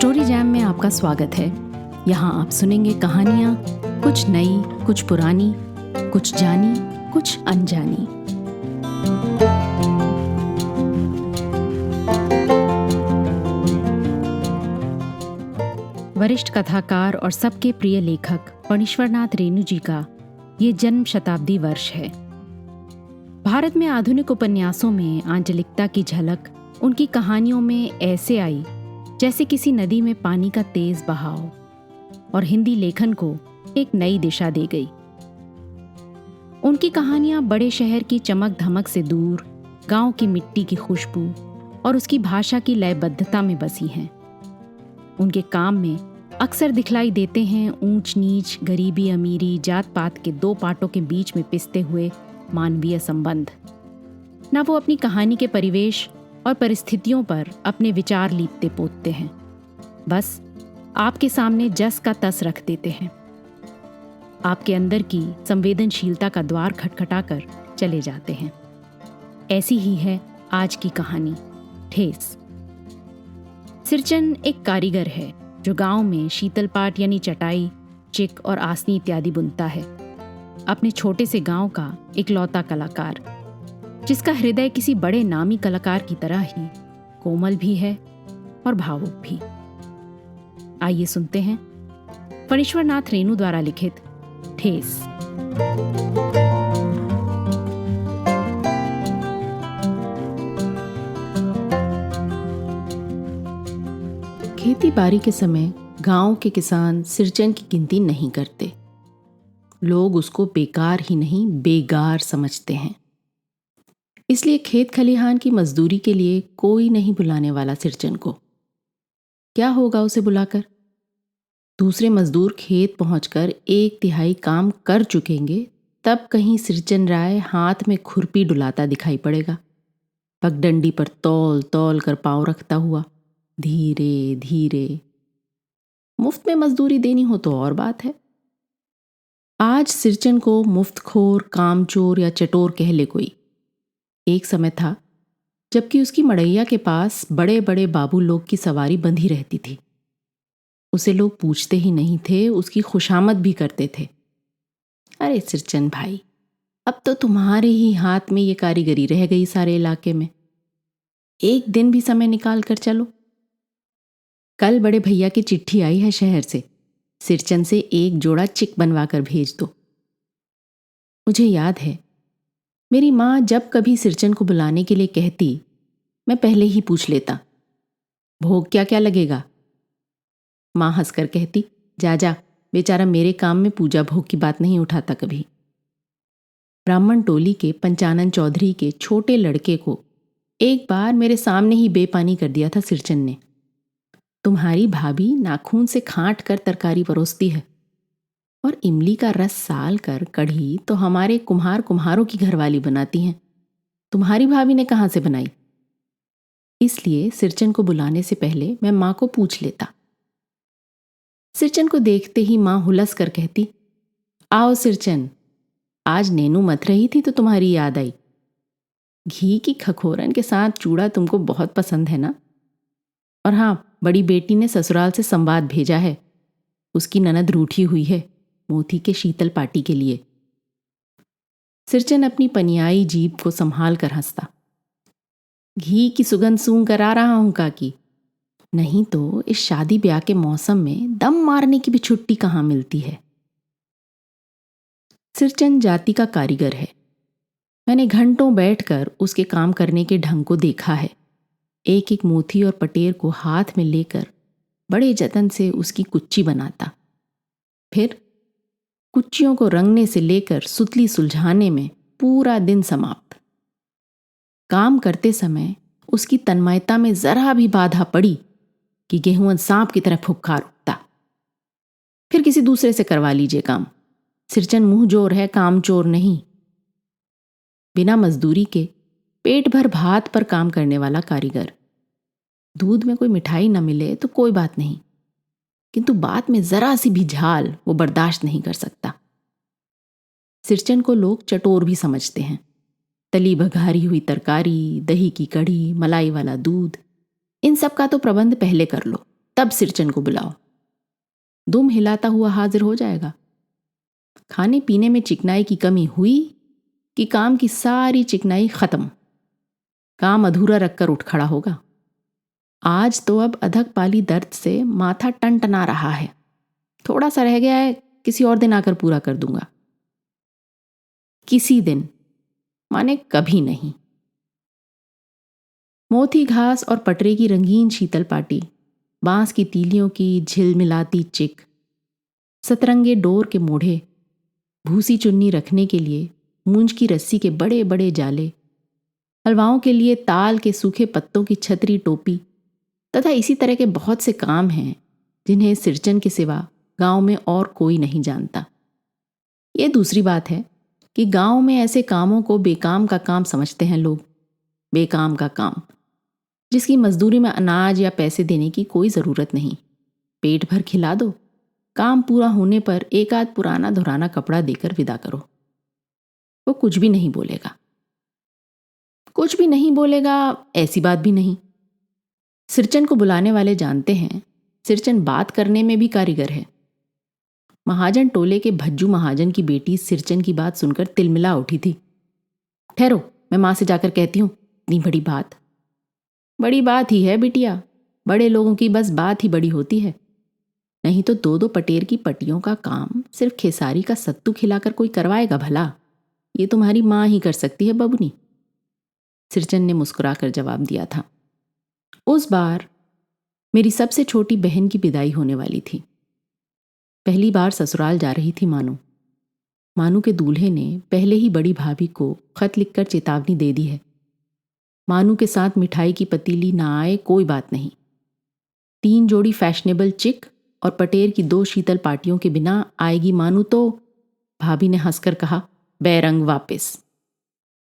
Story jam में आपका स्वागत है। यहाँ आप सुनेंगे कहानियाँ, कुछ नई, कुछ पुरानी, कुछ जानी, कुछ अनजानी। वरिष्ठ कथाकार और सबके प्रिय लेखक फणीश्वरनाथ रेणु जी का ये जन्म शताब्दी वर्ष है। भारत में आधुनिक उपन्यासों में आंचलिकता की झलक उनकी कहानियों में ऐसे आई जैसे किसी नदी में पानी का तेज बहाव, और हिंदी लेखन को एक नई दिशा दे गई। उनकी कहानियां बड़े शहर की चमक धमक से दूर गांव की मिट्टी की खुशबू और उसकी भाषा की लयबद्धता में बसी हैं। उनके काम में अक्सर दिखलाई देते हैं ऊंच नीच, गरीबी अमीरी, जात पात के दो पाटों के बीच में पिसते हुए मानवीय संबंध। न वो अपनी कहानी के परिवेश और परिस्थितियों पर अपने विचार लीपते पोतते हैं, बस आपके सामने जस का तस रख देते हैं। आपके अंदर की संवेदनशीलता का द्वार खटखटाकर चले जाते हैं। ऐसी ही है आज की कहानी, ठेस। सिरचन एक कारीगर है जो गांव में शीतल पाट यानी चटाई, चिक और आसनी इत्यादि बुनता है। अपने छोटे से गांव का इकलौता कलाकार, जिसका हृदय किसी बड़े नामी कलाकार की तरह ही कोमल भी है और भावुक भी। आइए सुनते हैं फणीश्वरनाथ रेणु द्वारा लिखित ठेस। खेती बाड़ी के समय गांव के किसान सिरचन की गिनती नहीं करते। लोग उसको बेकार ही नहीं बेगार समझते हैं। इसलिए खेत खलिहान की मजदूरी के लिए कोई नहीं बुलाने वाला सिरचन को। क्या होगा उसे बुलाकर? दूसरे मजदूर खेत पहुंचकर 1/3 काम कर चुकेंगे, तब कहीं सिरचन राय हाथ में खुरपी डुलाता दिखाई पड़ेगा, पगडंडी पर तौल तौल कर पांव रखता हुआ, धीरे धीरे। मुफ्त में मजदूरी देनी हो तो और बात है। आज सिरचन को मुफ्तखोर, कामचोर या चटोर कह ले कोई। एक समय था जबकि उसकी मड़ैया के पास बड़े बड़े बाबू लोग की सवारी बंधी रहती थी। उसे लोग पूछते ही नहीं थे, उसकी खुशामद भी करते थे। अरे सिरचन भाई, अब तो तुम्हारे ही हाथ में ये कारीगरी रह गई सारे इलाके में। एक दिन भी समय निकाल कर चलो। कल बड़े भैया की चिट्ठी आई है शहर से, सिरचन से एक जोड़ा चिक बनवा कर भेज दो। मुझे याद है, मेरी माँ जब कभी सिरचन को बुलाने के लिए कहती, मैं पहले ही पूछ लेता, भोग क्या क्या लगेगा? माँ हंसकर कहती, जा जा, बेचारा मेरे काम में पूजा भोग की बात नहीं उठाता कभी। ब्राह्मण टोली के पंचानन चौधरी के छोटे लड़के को एक बार मेरे सामने ही बेपानी कर दिया था सिरचन ने। तुम्हारी भाभी नाखून से खांट कर तरकारी परोसती है, और इमली का रस साल कर कढ़ी तो हमारे कुम्हारों की घरवाली बनाती हैं। तुम्हारी भाभी ने कहाँ से बनाई? इसलिए सिरचन को बुलाने से पहले मैं माँ को पूछ लेता। सिरचन को देखते ही माँ हुलस कर कहती, आओ सिरचन, आज नैनू मत रही थी तो तुम्हारी याद आई। घी की खखोरन के साथ चूड़ा तुमको बहुत पसंद है ना? और हाँ, बड़ी बेटी ने ससुराल से संवाद भेजा है, उसकी ननद रूठी हुई है मोती के शीतल पाटी के लिए। सिरचन अपनी पनियाई जीभ को संभाल कर हंसता। घी की सुगंध सूंघ कर आ रहा हूं काकी, नहीं तो इस शादी ब्याह के मौसम में दम मारने की भी छुट्टी कहाँ मिलती है। सिरचन जाति का कारीगर है। मैंने घंटों बैठकर उसके काम करने के ढंग को देखा है। एक एक मोती और पटेर को हाथ में लेकर बड़े जतन से उसकी कुच्ची बनाता, फिर कुच्चियों को रंगने से लेकर सुतली सुलझाने में पूरा दिन समाप्त। काम करते समय उसकी तन्मयता में जरा भी बाधा पड़ी कि गेहूं सांप की तरह फुफकार उठता। फिर किसी दूसरे से करवा लीजिए काम, सिरचन मुंह जोर है, काम चोर नहीं। बिना मजदूरी के पेट भर भात पर काम करने वाला कारीगर। दूध में कोई मिठाई न मिले तो कोई बात नहीं, किंतु बात में जरा सी भी झाल वो बर्दाश्त नहीं कर सकता। सिरचन को लोग चटोर भी समझते हैं। तली भगारी हुई तरकारी, दही की कढ़ी, मलाई वाला दूध, इन सब का तो प्रबंध पहले कर लो, तब सिरचन को बुलाओ। दुम हिलाता हुआ हाजिर हो जाएगा। खाने पीने में चिकनाई की कमी हुई कि काम की सारी चिकनाई खत्म। काम अधूरा रखकर उठ खड़ा होगा। आज तो अब अधक पाली दर्द से माथा टनटना रहा है। थोड़ा सा रह गया है, किसी और दिन आकर पूरा कर दूंगा। किसी दिन माने कभी नहीं। मोथी घास और पटरे की रंगीन शीतल पाटी, बांस की तीलियों की झिलमिलाती चिक, सतरंगे डोर के मोढ़े, भूसी चुन्नी रखने के लिए मूंज की रस्सी के बड़े बड़े जाले, हलवाओं के लिए ताल के सूखे पत्तों की छतरी टोपी तथा इसी तरह के बहुत से काम हैं जिन्हें सिरचन के सिवा गांव में और कोई नहीं जानता। ये दूसरी बात है कि गांव में ऐसे कामों को बेकाम का काम समझते हैं लोग। बेकाम का काम, जिसकी मजदूरी में अनाज या पैसे देने की कोई ज़रूरत नहीं। पेट भर खिला दो, काम पूरा होने पर एक आध पुराना धुराना कपड़ा देकर विदा करो। वो कुछ भी नहीं बोलेगा। कुछ भी नहीं बोलेगा ऐसी बात भी नहीं। सिरचन को बुलाने वाले जानते हैं सिरचन बात करने में भी कारीगर है। महाजन टोले के भज्जू महाजन की बेटी सिरचन की बात सुनकर तिलमिला उठी थी। ठहरो, मैं माँ से जाकर कहती हूँ। इतनी बड़ी बात? बड़ी बात ही है बिटिया। बड़े लोगों की बस बात ही बड़ी होती है। नहीं तो दो दो पटेर की पट्टियों का काम सिर्फ खेसारी का सत्तू खिलाकर कोई करवाएगा भला? ये तुम्हारी माँ ही कर सकती है बबुनी। सिरचन ने मुस्कुराकर जवाब दिया था। उस बार मेरी सबसे छोटी बहन की विदाई होने वाली थी। पहली बार ससुराल जा रही थी मानू। मानू के दूल्हे ने पहले ही बड़ी भाभी को खत लिखकर चेतावनी दे दी है। मानू के साथ मिठाई की पतीली ना आए कोई बात नहीं। 3 जोड़ी फैशनेबल चिक और पटेर की 2 शीतल पार्टियों के बिना आएगी मानू तो, भाभी ने हंसकर कहा, बैरंग वापस।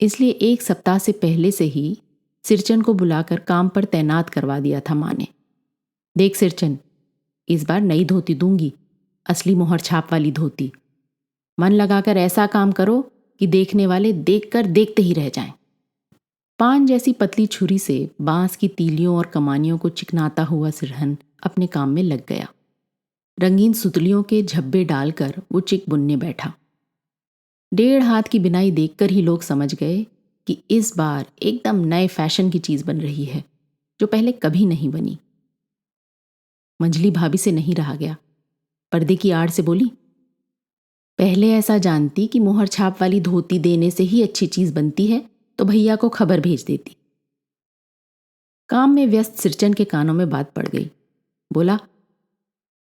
इसलिए 1 सप्ताह से पहले से ही सिरचन को बुलाकर काम पर तैनात करवा दिया था माँ ने। देख सिरचन, इस बार नई धोती दूंगी, असली मोहर छाप वाली धोती। मन लगाकर ऐसा काम करो कि देखने वाले देखकर देखते ही रह जाएं। पान जैसी पतली छुरी से बांस की तीलियों और कमानियों को चिकनाता हुआ सिरहन अपने काम में लग गया। रंगीन सुतलियों के झब्बे डालकर वो चिक बुनने बैठा। 1.5 हाथ की बिनाई देखकर ही लोग समझ गए कि इस बार एकदम नए फैशन की चीज बन रही है, जो पहले कभी नहीं बनी। मंजली भाभी से नहीं रहा गया। पर्दे की आड़ से बोली, पहले ऐसा जानती कि मोहर छाप वाली धोती देने से ही अच्छी चीज बनती है तो भैया को खबर भेज देती। काम में व्यस्त सिरचन के कानों में बात पड़ गई। बोला,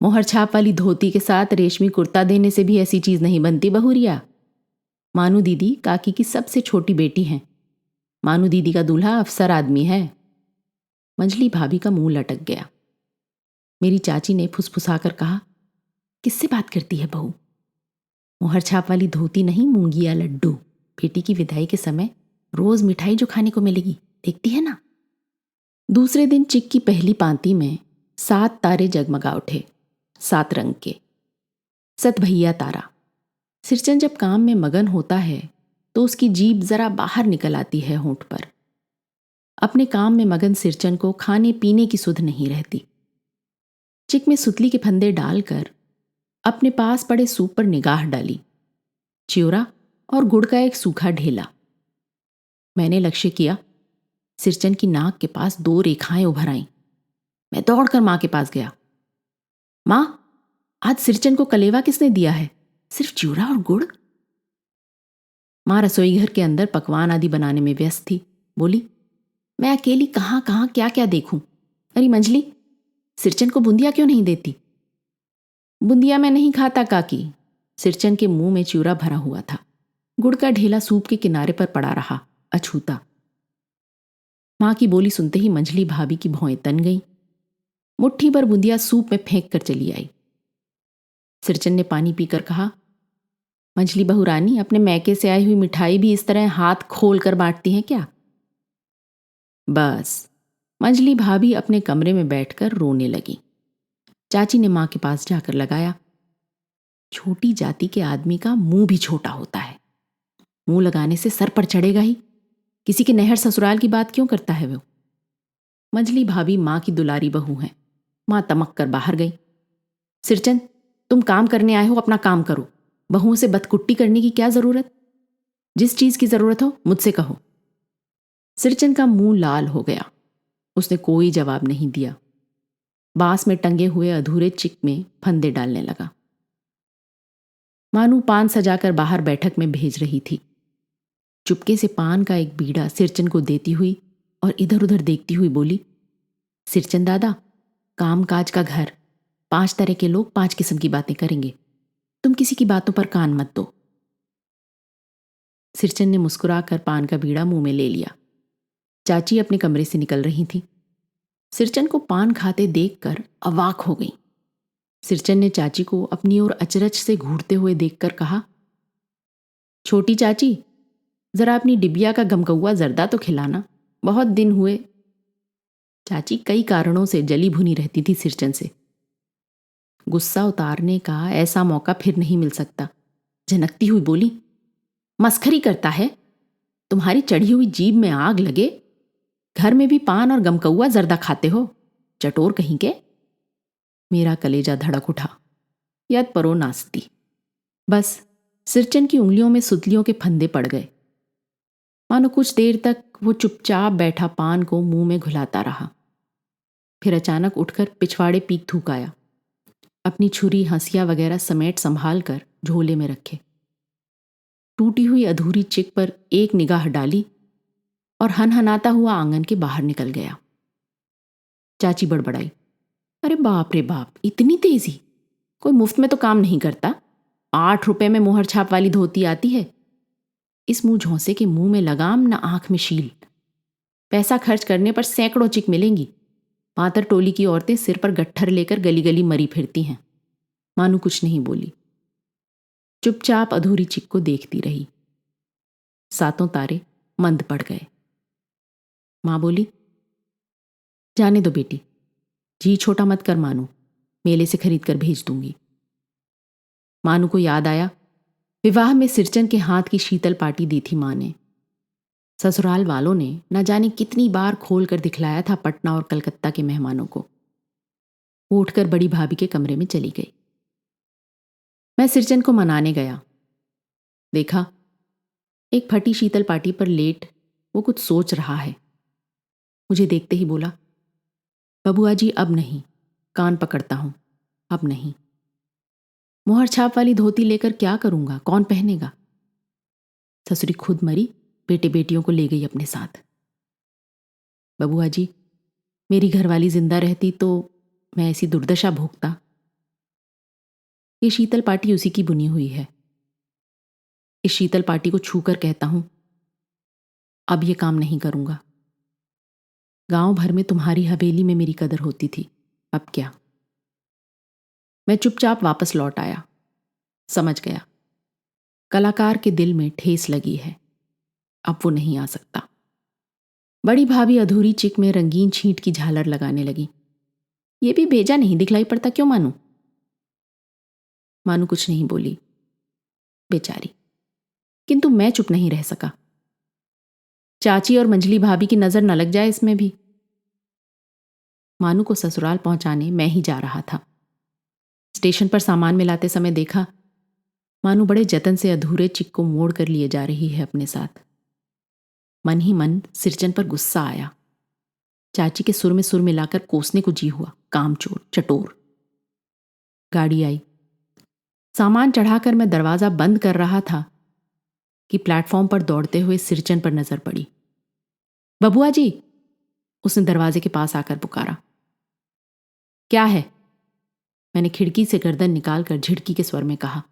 मोहर छाप वाली धोती के साथ रेशमी कुर्ता देने से भी ऐसी चीज नहीं बनती बहुरिया। मानू दीदी काकी की सबसे छोटी बेटी हैं। मानू दीदी का दूल्हा अफसर आदमी है। मंजली भाभी का मुंह लटक गया। मेरी चाची ने फुसफुसाकर कहा, किससे बात करती है बहू? मोहर छाप वाली धोती नहीं, मूंगी या लड्डू। बेटी की विदाई के समय रोज मिठाई जो खाने को मिलेगी, देखती है ना। दूसरे दिन चिक की पहली पांति में 7 तारे जगमगा उठे, 7 रंग के। सत भैया तारा। सिरचन जब काम में मगन होता है तो उसकी जीभ जरा बाहर निकल आती है होंठ पर। अपने काम में मगन सिरचन को खाने पीने की सुध नहीं रहती। चिक में सुतली के फंदे डालकर अपने पास पड़े सूप पर निगाह डाली। चियोरा और गुड़ का एक सूखा ढेला। मैंने लक्ष्य किया। सिरचन की नाक के पास 2 रेखाएं उभर आईं। मैं दौड़कर मां के पास गया। मां, आज सिरचन को कलेवा किसने दिया है? सिर्फ चियोरा और गुड़? मां रसोई घर के अंदर पकवान आदि बनाने में व्यस्त थी। बोली, मैं अकेली कहां कहां क्या क्या देखूं। अरे मंजली, सिरचन को बूंदिया क्यों नहीं देती? बूंदिया मैं नहीं खाता काकी। सिरचन के मुंह में चियोरा भरा हुआ था। गुड़ का ढेला सूप के किनारे पर पड़ा रहा, अछूता। मां की बोली सुनते ही मंजली भाभी की भौएं तन गईं। मुट्ठी भर बूंदिया सूप में फेंक कर चली आई। सिरचन ने पानी पीकर कहा, मंजली बहू रानी, अपने मैके से आई हुई मिठाई भी इस तरह हाथ खोल कर बांटती हैं क्या? बस। मंजली भाभी अपने कमरे में बैठकर रोने लगी। चाची ने मां के पास जाकर लगाया, छोटी जाति के आदमी का मुंह भी छोटा होता है। मुंह लगाने से सर पर चढ़ेगा ही। किसी के नहर ससुराल की बात क्यों करता है वो? मंजली भाभी मां की दुलारी बहू हैं। माँ तमक कर बाहर गई। सिरचंद, तुम काम करने आए हो, अपना काम करो। बहुओं से बदकुट्टी करने की क्या जरूरत? जिस चीज की जरूरत हो मुझसे कहो। सिरचंद का मुंह लाल हो गया। उसने कोई जवाब नहीं दिया। बांस में टंगे हुए अधूरे चिक में फंदे डालने लगा। मानू पान सजाकर बाहर बैठक में भेज रही थी। चुपके से पान का एक बीड़ा सिरचंद को देती हुई और इधर उधर देखती हुई बोली, सिरचंद दादा, काम काज का घर, 5 तरह के लोग 5 किस्म की बातें करेंगे। तुम किसी की बातों पर कान मत दो। सिरचंद ने मुस्कुराकर पान का बीड़ा मुंह में ले लिया। चाची अपने कमरे से निकल रही थी। सिरचंद को पान खाते देखकर अवाक हो गई। सिरचंद ने चाची को अपनी ओर अचरज से घूरते हुए देखकर कहा, छोटी चाची, जरा अपनी डिबिया का गमकौआ जर्दा तो खिलाना, बहुत दिन हुए। चाची कई कारणों से जली भुनी रहती थी सिरचंद से। गुस्सा उतारने का ऐसा मौका फिर नहीं मिल सकता। झनकती हुई बोली, मस्खरी करता है? तुम्हारी चढ़ी हुई जीभ में आग लगे। घर में भी पान और गमकौआ जर्दा खाते हो, चटोर कहीं के। मेरा कलेजा धड़क उठा। यद परो नास्ती। बस सिरचंद की उंगलियों में सुतलियों के फंदे पड़ गए। मानो कुछ देर तक वो चुपचाप बैठा पान को मुंह में घुलाता रहा। फिर अचानक उठकर पिछवाड़े पीक थूक आया। अपनी छुरी, हंसिया वगैरह समेट संभाल कर झोले में रखे। टूटी हुई अधूरी चिक पर एक निगाह डाली और हनहनाता हुआ आंगन के बाहर निकल गया। चाची बड़बड़ाई, अरे बाप रे बाप, इतनी तेजी! कोई मुफ्त में तो काम नहीं करता। 8 रुपए में मोहर छाप वाली धोती आती है। इस मुंह झोंसे के मुंह में लगाम, न आंख में शील। पैसा खर्च करने पर सैकड़ों चिक मिलेंगी। पातर टोली की औरतें सिर पर गट्ठर लेकर गली गली मरी फिरती हैं। मानू कुछ नहीं बोली, चुपचाप अधूरी चिक को देखती रही। 7 तारे मंद पड़ गए। मां बोली, जाने दो बेटी, जी छोटा मत कर मानू, मेले से खरीद कर भेज दूंगी। मानू को याद आया, विवाह में सिरचंद के हाथ की शीतल पाटी दी थी मां ने। ससुराल वालों ने न जाने कितनी बार खोल कर दिखलाया था पटना और कलकत्ता के मेहमानों को। वो उठकर बड़ी भाभी के कमरे में चली गई। मैं सिरचंद को मनाने गया। देखा, एक फटी शीतल पाटी पर लेट वो कुछ सोच रहा है। मुझे देखते ही बोला, बबुआ जी अब नहीं, कान पकड़ता हूं, अब नहीं। मोहर छाप वाली धोती लेकर क्या करूंगा, कौन पहनेगा? ससुरी खुद मरी, बेटे बेटियों को ले गई अपने साथ। बबुआ जी, मेरी घरवाली जिंदा रहती तो मैं ऐसी दुर्दशा भोगता। ये शीतल पाटी उसी की बुनी हुई है। इस शीतल पाटी को छूकर कहता हूं, अब ये काम नहीं करूंगा। गांव भर में तुम्हारी हवेली में मेरी कदर होती थी, अब क्या? मैं चुपचाप वापस लौट आया। समझ गया, कलाकार के दिल में ठेस लगी है, अब वो नहीं आ सकता। बड़ी भाभी अधूरी चिक में रंगीन छींट की झालर लगाने लगी। ये भी भेजा नहीं दिखलाई पड़ता क्यों मानू? मानू कुछ नहीं बोली, बेचारी। किंतु मैं चुप नहीं रह सका। चाची और मंझली भाभी की नजर न लग जाए इसमें भी। मानू को ससुराल पहुंचाने मैं ही जा रहा था। स्टेशन पर सामान मिलाते समय देखा, मानू बड़े जतन से अधूरे चिक को मोड़ कर लिए जा रही है अपने साथ। मन ही मन सिरचंद पर गुस्सा आया। चाची के सुर में सुर मिलाकर कोसने को जी हुआ, कामचोर, चटोर। गाड़ी आई। सामान चढ़ाकर मैं दरवाजा बंद कर रहा था कि प्लेटफॉर्म पर दौड़ते हुए सिरचंद पर नजर पड़ी। बबुआ जी, उसने दरवाजे के पास आकर पुकारा। क्या है? मैंने खिड़की से गर्दन निकालकर झिड़की के स्वर में कहा।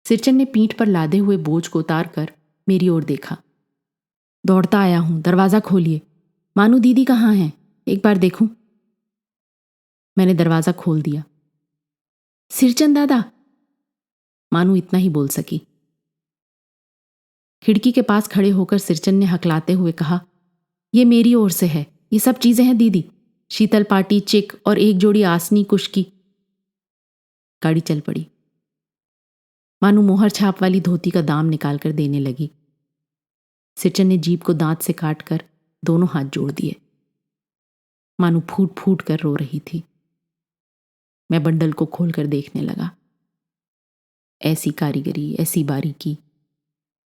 सिरचंद ने पीठ पर लादे हुए बोझ को उतार कर मेरी ओर देखा। दौड़ता आया हूं, दरवाजा खोलिए। मानू दीदी कहाँ हैं, एक बार देखूं। मैंने दरवाजा खोल दिया। सिरचंद दादा, मानू इतना ही बोल सकी। खिड़की के पास खड़े होकर सिरचंद ने हकलाते हुए कहा, यह मेरी ओर से है, ये सब चीजें हैं दीदी, शीतल पाटी, चिक और एक जोड़ी आसनी कुश की। गाड़ी चल पड़ी। मानू मोहर छाप वाली धोती का दाम निकालकर देने लगी। सिरचंद ने जीभ को दांत से काटकर दोनों हाथ जोड़ दिए। मानो फूट फूट कर रो रही थी। मैं बंडल को खोलकर देखने लगा। ऐसी कारीगरी, ऐसी बारीकी,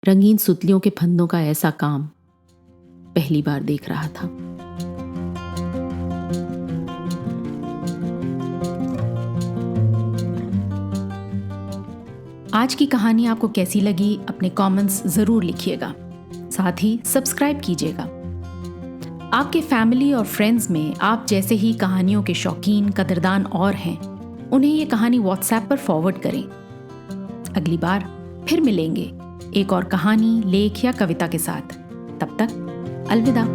रंगीन सुतलियों के फंदों का ऐसा काम पहली बार देख रहा था। आज की कहानी आपको कैसी लगी अपने कमेंट्स जरूर लिखिएगा। साथ ही सब्सक्राइब कीजिएगा। आपके फैमिली और फ्रेंड्स में आप जैसे ही कहानियों के शौकीन, कदरदान और हैं, उन्हें ये कहानी व्हाट्सएप पर फॉरवर्ड करें। अगली बार फिर मिलेंगे एक और कहानी, लेख या कविता के साथ। तब तक अलविदा।